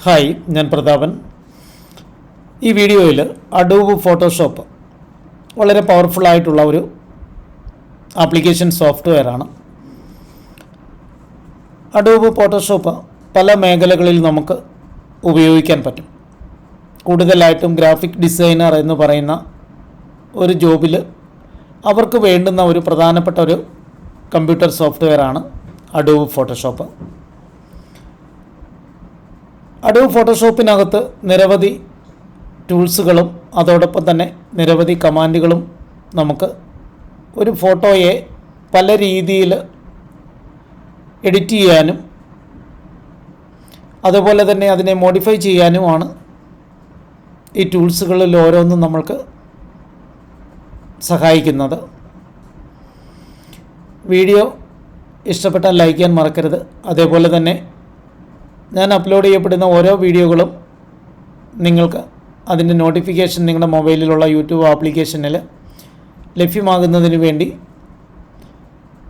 Hi, ഞാൻ പ്രതാപൻ. ഈ വീഡിയോയിൽ അഡോബ് ഫോട്ടോഷോപ്പ് വളരെ പവർഫുള്ളായിട്ടുള്ള ഒരു ആപ്ലിക്കേഷൻ സോഫ്റ്റ്വെയറാണ്. അഡോബ് ഫോട്ടോഷോപ്പ് പല മേഖലകളിൽ നമുക്ക് ഉപയോഗിക്കാൻ പറ്റും. കൂടുതലായിട്ടും ഗ്രാഫിക് ഡിസൈനർ എന്ന് പറയുന്ന ഒരു ജോബിൽ അവർക്ക് വേണ്ടുന്ന ഒരു പ്രധാനപ്പെട്ട ഒരു കമ്പ്യൂട്ടർ സോഫ്റ്റ്വെയറാണ് അഡോബ് ഫോട്ടോഷോപ്പ്. അഡോബ് ഫോട്ടോഷോപ്പിനകത്ത് നിരവധി ടൂൾസുകളും അതോടൊപ്പം തന്നെ നിരവധി കമാൻഡുകളും നമുക്ക് ഒരു ഫോട്ടോയെ പല രീതിയിൽ എഡിറ്റ് ചെയ്യാനും അതുപോലെ തന്നെ അതിനെ മോഡിഫൈ ചെയ്യാനുമാണ് ഈ ടൂൾസുകളിൽ ഓരോന്നും നമ്മൾക്ക് സഹായിക്കുന്നത്. വീഡിയോ ഇഷ്ടപ്പെട്ടാൽ ലൈക്ക് ചെയ്യാൻ മറക്കരുത്. അതേപോലെ തന്നെ ഞാൻ അപ്ലോഡ് ചെയ്യപ്പെടുന്ന ഓരോ വീഡിയോകളും നിങ്ങൾക്ക് അതിൻ്റെ നോട്ടിഫിക്കേഷൻ നിങ്ങളുടെ മൊബൈലിലുള്ള യൂട്യൂബ് ആപ്ലിക്കേഷനിൽ ലഭ്യമാകുന്നതിന് വേണ്ടി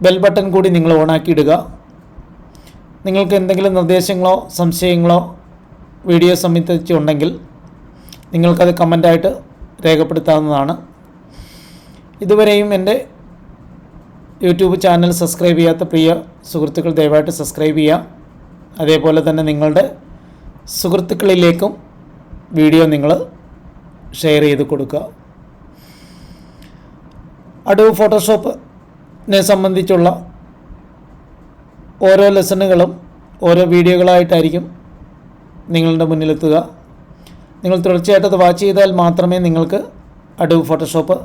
ബെൽ ബട്ടൺ കൂടി നിങ്ങൾ ഓണാക്കിയിടുക. നിങ്ങൾക്ക് എന്തെങ്കിലും നിർദ്ദേശങ്ങളോ സംശയങ്ങളോ വീഡിയോ സംബന്ധിച്ചുണ്ടെങ്കിൽ നിങ്ങൾക്കത് കമൻ്റായിട്ട് രേഖപ്പെടുത്താവുന്നതാണ്. ഇതുവരെയും എൻ്റെ യൂട്യൂബ് ചാനൽ സബ്സ്ക്രൈബ് ചെയ്യാത്ത പ്രിയ സുഹൃത്തുക്കൾ ദയവായിട്ട് സബ്സ്ക്രൈബ് ചെയ്യുക. അതേപോലെ തന്നെ നിങ്ങളുടെ സുഹൃത്തുക്കളിലേക്കും വീഡിയോ നിങ്ങൾ ഷെയർ ചെയ്ത് കൊടുക്കുക. അഡോബ് ഫോട്ടോഷോപ്പിനെ സംബന്ധിച്ചുള്ള ഓരോ ലെസണുകളും ഓരോ വീഡിയോകളായിട്ടായിരിക്കും നിങ്ങളുടെ മുന്നിലെത്തുക. നിങ്ങൾ തുടർച്ചയായിട്ട് അത് വാച്ച് ചെയ്താൽ മാത്രമേ നിങ്ങൾക്ക് അഡോബ് ഫോട്ടോഷോപ്പ്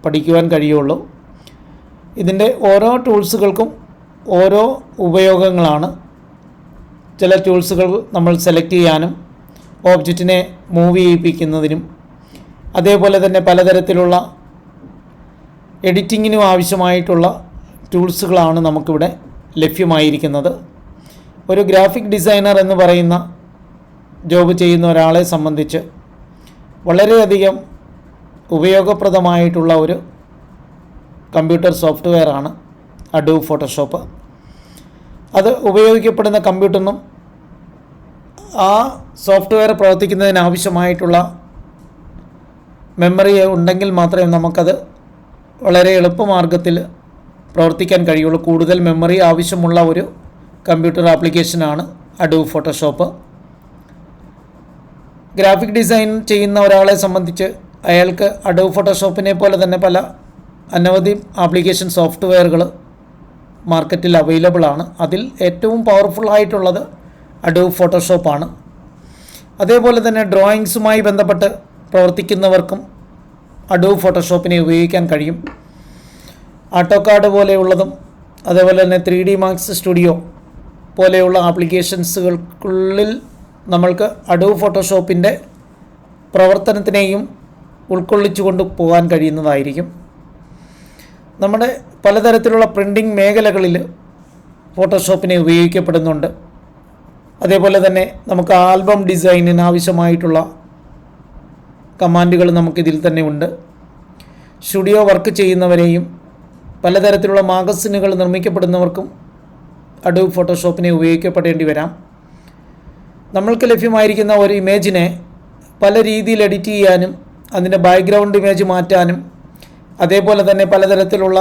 പഠിക്കുവാൻ കഴിയുള്ളൂ. ഇതിൻ്റെ ഓരോ ടൂൾസുകൾക്കും ഓരോ ഉപയോഗങ്ങളാണ്. ചില ടൂൾസുകൾ നമ്മൾ സെലക്ട് ചെയ്യാനും ഓബ്ജക്റ്റിനെ മൂവ് ചെയ്യിപ്പിക്കുന്നതിനും അതേപോലെ തന്നെ പലതരത്തിലുള്ള എഡിറ്റിങ്ങിനും ആവശ്യമായിട്ടുള്ള ടൂൾസുകളാണ് നമുക്കിവിടെ ലഭ്യമായിരിക്കുന്നത്. ഒരു ഗ്രാഫിക് ഡിസൈനർ എന്ന് പറയുന്ന ജോബ് ചെയ്യുന്ന ഒരാളെ സംബന്ധിച്ച് വളരെയധികം ഉപയോഗപ്രദമായിട്ടുള്ള ഒരു കമ്പ്യൂട്ടർ സോഫ്റ്റ്വെയറാണ് അഡോബ് ഫോട്ടോഷോപ്പ്. അത് ഉപയോഗിക്കപ്പെടുന്ന കമ്പ്യൂട്ടറിനും ആ സോഫ്റ്റ്വെയർ പ്രവർത്തിക്കുന്നതിനാവശ്യമായിട്ടുള്ള മെമ്മറി ഉണ്ടെങ്കിൽ മാത്രമേ നമുക്കത് വളരെ എളുപ്പമാർഗ്ഗത്തിൽ പ്രവർത്തിക്കാൻ കഴിയുള്ളൂ. കൂടുതൽ മെമ്മറി ആവശ്യമുള്ള ഒരു കമ്പ്യൂട്ടർ ആപ്ലിക്കേഷനാണ് അഡോബ് ഫോട്ടോഷോപ്പ്. ഗ്രാഫിക് ഡിസൈൻ ചെയ്യുന്ന ഒരാളെ സംബന്ധിച്ച് അയാൾക്ക് അഡോബ് ഫോട്ടോഷോപ്പിനെ പോലെ തന്നെ പല അനവധി ആപ്ലിക്കേഷൻ സോഫ്റ്റ്വെയറുകൾ മാർക്കറ്റിൽ അവൈലബിൾ ആണ്. അതിൽ ഏറ്റവും പവർഫുള്ളായിട്ടുള്ളത് അഡോബ് ഫോട്ടോഷോപ്പാണ്. അതേപോലെ തന്നെ ഡ്രോയിങ്സുമായി ബന്ധപ്പെട്ട് പ്രവർത്തിക്കുന്നവർക്കും അഡോബ് ഫോട്ടോഷോപ്പിനെ ഉപയോഗിക്കാൻ കഴിയും. ആട്ടോകാഡ് പോലെയുള്ളതും അതേപോലെ തന്നെ 3D മാക്സ് സ്റ്റുഡിയോ പോലെയുള്ള ആപ്ലിക്കേഷൻസുകൾക്കുള്ളിൽ നമ്മൾക്ക് അഡോബ് ഫോട്ടോഷോപ്പിൻ്റെ പ്രവർത്തനത്തിനെയും ഉൾക്കൊള്ളിച്ചുകൊണ്ട് പോകാൻ കഴിയുന്നതായിരിക്കും. നമ്മുടെ പലതരത്തിലുള്ള പ്രിൻറ്റിംഗ് മേഖലകളിൽ ഫോട്ടോഷോപ്പിനെ ഉപയോഗിക്കപ്പെടുന്നുണ്ട്. അതേപോലെ തന്നെ നമുക്ക് ആൽബം ഡിസൈനിന് ആവശ്യമായിട്ടുള്ള കമാൻഡുകൾ നമുക്കിതിൽ തന്നെ ഉണ്ട്. സ്റ്റുഡിയോ വർക്ക് ചെയ്യുന്നവരെയും പലതരത്തിലുള്ള മാഗസിനുകൾ നിർമ്മിക്കപ്പെടുന്നവർക്കും അഡോബ് ഫോട്ടോഷോപ്പിനെ ഉപയോഗിക്കപ്പെടേണ്ടി വരാം. നമ്മൾക്ക് ലഭ്യമായിരിക്കുന്ന ഒരു ഇമേജിനെ പല രീതിയിൽ എഡിറ്റ് ചെയ്യാനും അതിൻ്റെ ബാക്ക്ഗ്രൗണ്ട് ഇമേജ് മാറ്റാനും അതേപോലെ തന്നെ പലതരത്തിലുള്ള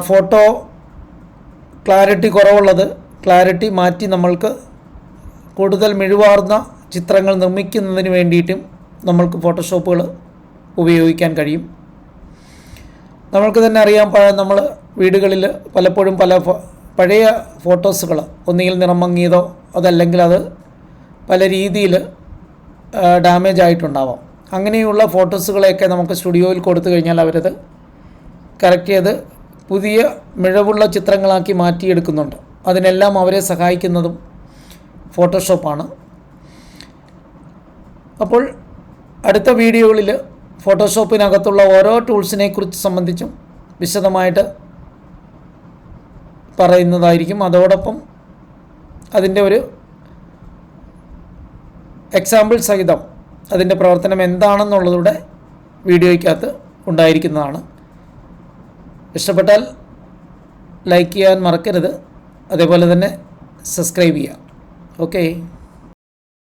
ഫോട്ടോ ക്ലാരിറ്റി കുറവുള്ളത് ക്ലാരിറ്റി മാറ്റി നമ്മൾക്ക് കൂടുതൽ മിഴിവാർന്ന ചിത്രങ്ങൾ നിർമ്മിക്കുന്നതിന് വേണ്ടിയിട്ടും നമ്മൾക്ക് ഫോട്ടോഷോപ്പുകൾ ഉപയോഗിക്കാൻ കഴിയും. നമ്മൾക്ക് തന്നെ അറിയാം, നമ്മൾ വീടുകളിൽ പലപ്പോഴും പഴയ ഫോട്ടോസുകൾ ഒന്നുകിൽ നിറം മങ്ങിയതോ അതല്ലെങ്കിൽ അത് പല രീതിയിൽ ഡാമേജ് ആയിട്ടുണ്ടാവാം. അങ്ങനെയുള്ള ഫോട്ടോസുകളെയൊക്കെ നമുക്ക് സ്റ്റുഡിയോയിൽ കൊടുത്തു കഴിഞ്ഞാൽ അവരത് കറക്റ്റ് ചെയ്ത് പുതിയ മിഴവുള്ള ചിത്രങ്ങളാക്കി മാറ്റിയെടുക്കുന്നുണ്ട്. അതിനെല്ലാം അവരെ സഹായിക്കുന്നതും ഫോട്ടോഷോപ്പാണ്. അപ്പോൾ അടുത്ത വീഡിയോകളിൽ ഫോട്ടോഷോപ്പിനകത്തുള്ള ഓരോ ടൂൾസിനെ കുറിച്ച് സംബന്ധിച്ചും വിശദമായിട്ട് പറയുന്നതായിരിക്കും. അതോടൊപ്പം അതിൻ്റെ ഒരു എക്സാമ്പിൾ സഹിതം അതിൻ്റെ പ്രവർത്തനം എന്താണെന്നുള്ളതൂടെ വീഡിയോയ്ക്കകത്ത് ഉണ്ടായിരിക്കുന്നതാണ്. ഇഷ്ടപ്പെട്ടാൽ ലൈക്ക് ചെയ്യാൻ മറക്കരുത്. അതേപോലെ തന്നെ സബ്സ്ക്രൈബ് ചെയ്യുക. ഓക്കെ.